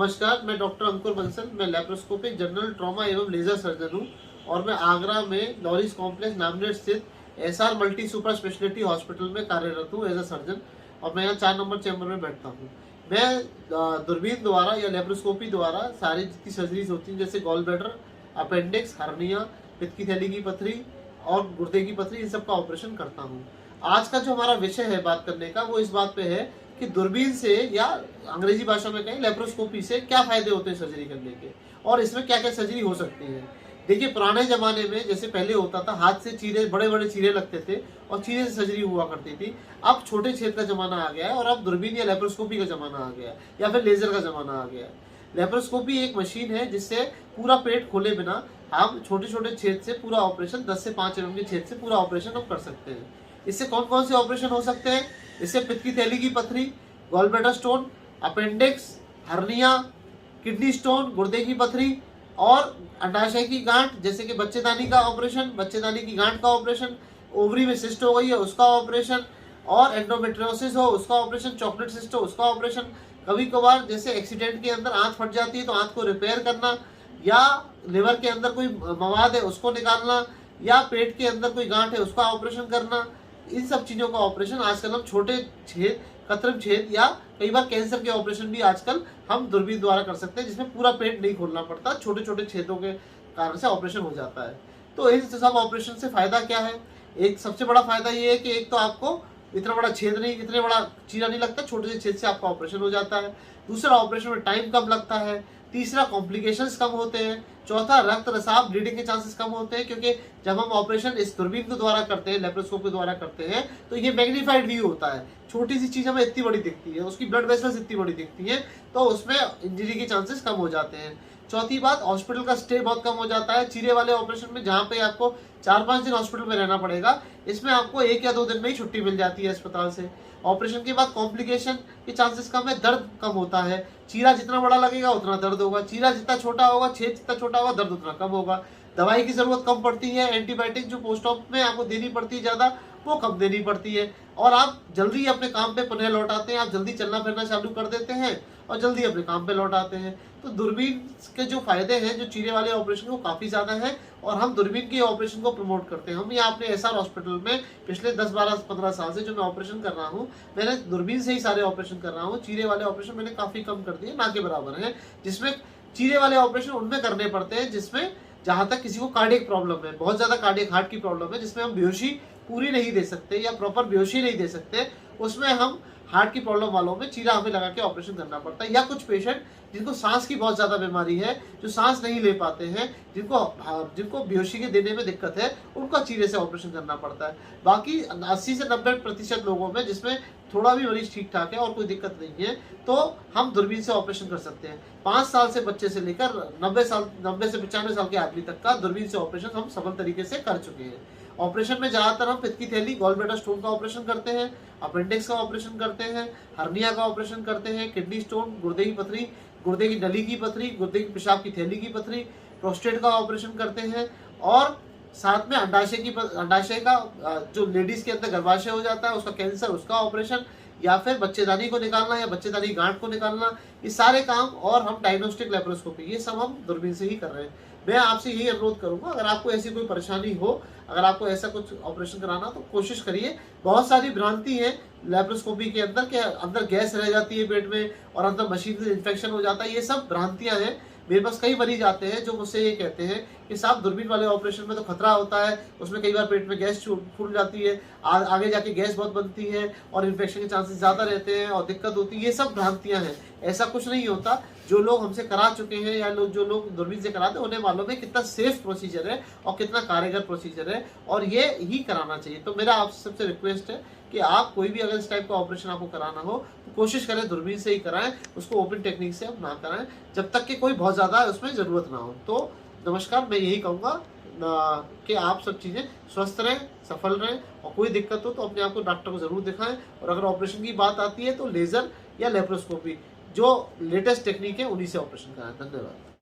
नमस्कार, मैं डॉक्टर अंकुर बंसल। मैं लैप्रोस्कोपिक जनरल ट्रॉमा एवं लेजर सर्जन हूँ और मैं आगरा में लॉरिस कॉम्प्लेक्स नामनेट स्थित SR multi super speciality hospital में कार्यरत हूँ एज अ सर्जन। और मैं यहाँ 4 नंबर चैम्बर में बैठता हूँ। मैं दूरबीन द्वारा या लेप्रोस्कोपी द्वारा सारी जितनी सर्जरीज होती हैं, जैसे गॉल ब्लैडर, अपेंडिक्स, हर्निया, पित्त की थैली की पथरी और गुर्दे की पथरी, इन सब का ऑपरेशन करता हूँ। आज का जो हमारा विषय है बात करने का, वो इस बात पे है कि दूरबीन से या अंग्रेजी भाषा में कहें लेप्रोस्कोपी से क्या फायदे होते हैं सर्जरी करने के, और इसमें क्या क्या सर्जरी हो सकती है। देखिए, पुराने जमाने में जैसे पहले होता था, हाथ से चीरे, बड़े बड़े चीरे लगते थे और चीरे से सर्जरी हुआ करती थी। अब छोटे छेद का जमाना आ गया है और अब दूरबीन या लेप्रोस्कोपी का जमाना आ गया है, या फिर लेजर का जमाना आ गया है। लेप्रोस्कोपी एक मशीन है जिससे पूरा पेट खोले बिना हम छोटे छोटे छेद से पूरा ऑपरेशन, 10 से 5 mm के छेद से पूरा ऑपरेशन हम कर सकते हैं। इससे कौन कौन से ऑपरेशन हो सकते हैं? इससे पित्त की थैली की पथरी, gall bladder stone, appendix, hernia, kidney stone, गुर्दे की पथरी और अंडाशय की गांठ, जैसे कि बच्चेदानी का ऑपरेशन, बच्चेदानी की गांठ का ऑपरेशन, ओवरी में सिस्ट हो गई है उसका ऑपरेशन, और एंडोमेट्रियोसिस हो उसका ऑपरेशन, चॉकलेट सिस्ट हो उसका ऑपरेशन। कभी कभार जैसे एक्सीडेंट के अंदर आंत फट जाती है तो आंत को रिपेयर करना, या लिवर के अंदर कोई मवाद है उसको निकालना, या पेट के अंदर कोई गांठ है उसका ऑपरेशन करना। इन सब चीज़ों का ऑपरेशन आजकल हम छोटे छेद, कृत्रिम छेद, या कई बार कैंसर के ऑपरेशन भी आजकल हम दूरबीन द्वारा कर सकते हैं, जिसमें पूरा पेट नहीं खोलना पड़ता, छोटे छोटे छेदों के कारण से ऑपरेशन हो जाता है। तो इन सब ऑपरेशन से फायदा क्या है? एक सबसे बड़ा फायदा ये है कि एक तो आपको इतना बड़ा छेद नहीं, इतने बड़ा चीरा नहीं लगता, छोटे से छेद से आपका ऑपरेशन हो जाता है। दूसरा, ऑपरेशन में टाइम कम लगता है। तीसरा, कॉम्प्लिकेशंस कम होते हैं। चौथा, रक्त रसाव, ब्लीडिंग के चांसेस कम होते हैं, क्योंकि जब हम ऑपरेशन इस दूरबीन के द्वारा करते हैं, लेप्रोस्कोप के द्वारा करते हैं, तो ये मैग्नीफाइड व्यू होता है। छोटी सी चीज हमें इतनी बड़ी दिखती है, उसकी ब्लड वेसल्स इतनी बड़ी दिखती है, तो उसमें इंजरी के चांसेस कम हो जाते हैं। चौथी बात, हॉस्पिटल का स्टे बहुत कम हो जाता है। चीरे वाले ऑपरेशन में जहाँ पे आपको 4-5 दिन हॉस्पिटल में रहना पड़ेगा, इसमें आपको 1 या 2 दिन में ही छुट्टी मिल जाती है अस्पताल से। ऑपरेशन के बाद कॉम्प्लिकेशन के चांसेस कम है, दर्द कम होता है। चीरा जितना बड़ा लगेगा उतना दर्द होगा, चीरा जितना छोटा होगा, छेद जितना छोटा होगा, दर्द उतना कम होगा। दवाई की जरूरत कम पड़ती है। एंटीबायोटिक जो पोस्ट ऑप में आपको देनी पड़ती है ज़्यादा, वो कम देनी पड़ती है, और आप जल्दी अपने काम पे पुनः लौट आते हैं। आप जल्दी चलना फिरना चालू कर देते हैं और जल्दी अपने काम पे लौट आते हैं। तो दूरबीन के जो फायदे हैं, जो चीरे वाले ऑपरेशन, वो काफ़ी ज़्यादा है, और हम दूरबीन के ऑपरेशन को प्रमोट करते हैं। हम यहाँ अपने एसआर हॉस्पिटल में पिछले 10-12-15 साल से जो मैं ऑपरेशन कर रहा हूँ, मैंने दूरबीन से ही सारे ऑपरेशन कर रहा हूँ। चीरे वाले ऑपरेशन मैंने काफ़ी कम कर दिए, ना के बराबर हैं। जिसमें चीरे वाले ऑपरेशन उनमें करने पड़ते हैं जिसमें, जहाँ तक किसी को कार्डियक प्रॉब्लम है, बहुत ज़्यादा कार्डियक हार्ट की प्रॉब्लम है, जिसमें हम बेहोशी पूरी नहीं दे सकते या प्रॉपर बेहोशी नहीं दे सकते, उसमें हम हार्ट की प्रॉब्लम वालों में चीरा हमें लगा के ऑपरेशन करना पड़ता है। या कुछ पेशेंट जिनको सांस की बहुत ज़्यादा बीमारी है, जो सांस नहीं ले पाते हैं, जिनको बेहोशी के देने में दिक्कत है, उनका चीरे से ऑपरेशन करना पड़ता है। बाकी 80 से 90% लोगों में, जिसमें थोड़ा भी मरीज ठीक ठाक है और कोई दिक्कत नहीं है, तो हम दूरबीन से ऑपरेशन कर सकते हैं। 5 साल से बच्चे से लेकर 90 से 95 साल के आदमी तक का दूरबीन से ऑपरेशन हम सफल तरीके से कर चुके हैं। ऑपरेशन में ज़्यादातर हम पित्त की थैली, गॉल ब्लैडर स्टोन का ऑपरेशन करते हैं, अपेंडिक्स का ऑपरेशन करते हैं, हर्निया का ऑपरेशन करते हैं, किडनी स्टोन, गुर्दे की पथरी, गुर्दे की नली की पथरी, गुर्दे की पेशाब की थैली की पथरी, प्रोस्टेट का ऑपरेशन करते हैं, और साथ में अंडाशय का, जो लेडीज के अंदर गर्भाशय हो जाता है उसका कैंसर, उसका ऑपरेशन, या फिर बच्चेदानी को निकालना या बच्चेदानी गांठ को निकालना, ये सारे काम, और हम डायग्नोस्टिक लेप्रोस्कोपी, ये सब हम दूरबीन से ही कर रहे हैं। मैं आपसे यही अनुरोध करूंगा, अगर आपको ऐसी कोई परेशानी हो, अगर आपको ऐसा कुछ ऑपरेशन कराना, तो कोशिश करिए। बहुत सारी भ्रांति है लेप्रोस्कोपी के अंदर, के अंदर गैस रह जाती है पेट में और अंदर मशीन से इन्फेक्शन हो जाता है, ये सब भ्रांतियां हैं। मेरे पास कई मरीज आते हैं जो मुझसे ये कहते हैं कि साहब, दूरबीन वाले ऑपरेशन में तो खतरा होता है, उसमें कई बार पेट में गैस फूल जाती है, आगे जाके गैस बहुत बनती है और इन्फेक्शन के चांसेस ज़्यादा रहते हैं और दिक्कत होती है। ये सब भ्रांतियां हैं, ऐसा कुछ नहीं होता। जो लोग हमसे करा चुके हैं या जो लोग दूरबीन से कराते हैं, उन्हें मालूम है कितना सेफ प्रोसीजर है और कितना कारगर प्रोसीजर है, और ये ही कराना चाहिए। तो मेरा आप सबसे रिक्वेस्ट है कि आप कोई भी अगर इस टाइप का ऑपरेशन आपको कराना हो, तो कोशिश करें दूरबीन से ही कराएं, उसको ओपन टेक्निक से आप ना कराएं, जब तक कि कोई बहुत ज़्यादा उसमें ज़रूरत ना हो। तो नमस्कार, मैं यही कहूँगा कि आप सब चीज़ें स्वस्थ रहें, सफल रहें, और कोई दिक्कत हो तो अपने आप को डॉक्टर को ज़रूर दिखाएं। और अगर ऑपरेशन की बात आती है तो लेज़र या लेप्रोस्कोपी, जो लेटेस्ट टेक्निक है, उन्हीं से ऑपरेशन कराएं। धन्यवाद।